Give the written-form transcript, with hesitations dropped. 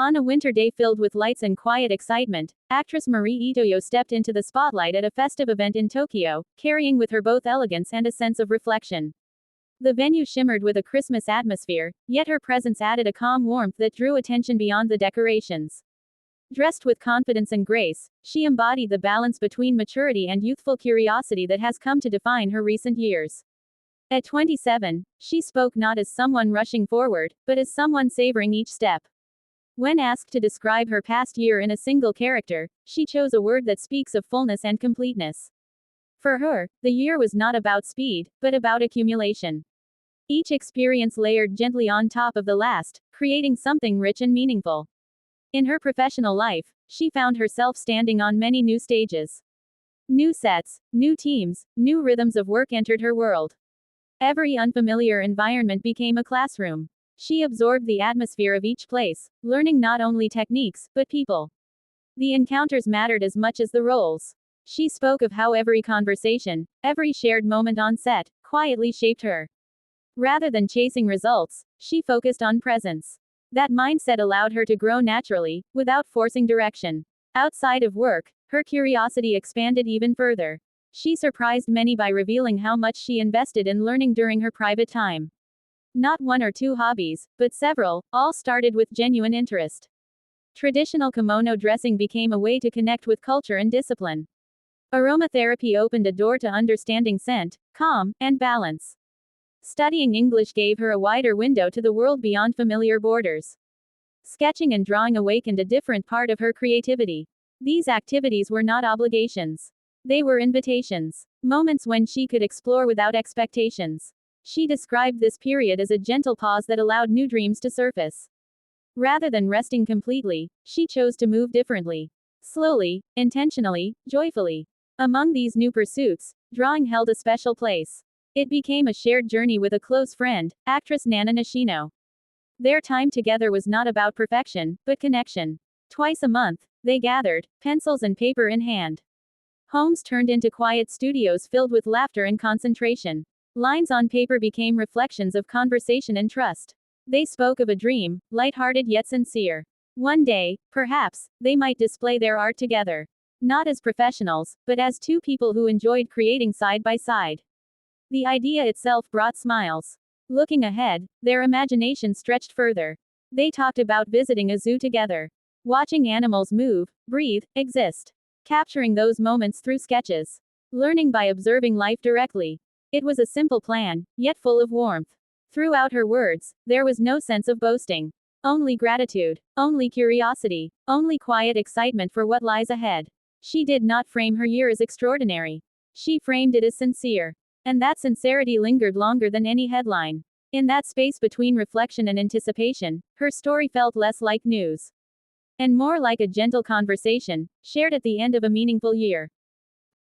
On a winter day filled with lights and quiet excitement, actress Marie Itoyo stepped into the spotlight at a festive event in Tokyo, carrying with her both elegance and a sense of reflection. The venue shimmered with a Christmas atmosphere, yet her presence added a calm warmth that drew attention beyond the decorations. Dressed with confidence and grace, she embodied the balance between maturity and youthful curiosity that has come to define her recent years. At 27, she spoke not as someone rushing forward, but as someone savoring each step. When asked to describe her past year in a single character, she chose a word that speaks of fullness and completeness. For her, the year was not about speed, but about accumulation. Each experience layered gently on top of the last, creating something rich and meaningful. In her professional life, she found herself standing on many new stages. New sets, new teams, new rhythms of work entered her world. Every unfamiliar environment became a classroom. She absorbed the atmosphere of each place, learning not only techniques, but people. The encounters mattered as much as the roles. She spoke of how every conversation, every shared moment on set, quietly shaped her. Rather than chasing results, she focused on presence. That mindset allowed her to grow naturally, without forcing direction. Outside of work, her curiosity expanded even further. She surprised many by revealing how much she invested in learning during her private time. Not one or two hobbies, but several, all started with genuine interest. Traditional kimono dressing became a way to connect with culture and discipline. Aromatherapy opened a door to understanding scent, calm, and balance. Studying English gave her a wider window to the world beyond familiar borders. Sketching and drawing awakened a different part of her creativity. These activities were not obligations. They were invitations. Moments when she could explore without expectations. She described this period as a gentle pause that allowed new dreams to surface. Rather than resting completely, she chose to move differently. Slowly, intentionally, joyfully. Among these new pursuits, drawing held a special place. It became a shared journey with a close friend, actress Nana Nishino. Their time together was not about perfection, but connection. Twice a month, they gathered, pencils and paper in hand. Homes turned into quiet studios filled with laughter and concentration. Lines on paper became reflections of conversation and trust. They spoke of a dream, light-hearted yet sincere. One day, perhaps, they might display their art together. Not as professionals, but as two people who enjoyed creating side by side. The idea itself brought smiles. Looking ahead, their imagination stretched further. They talked about visiting a zoo together. Watching animals move, breathe, exist. Capturing those moments through sketches. Learning by observing life directly. It was a simple plan, yet full of warmth. Throughout her words, there was no sense of boasting. Only gratitude, only curiosity, only quiet excitement for what lies ahead. She did not frame her year as extraordinary. She framed it as sincere. And that sincerity lingered longer than any headline. In that space between reflection and anticipation, her story felt less like news. And more like a gentle conversation, shared at the end of a meaningful year.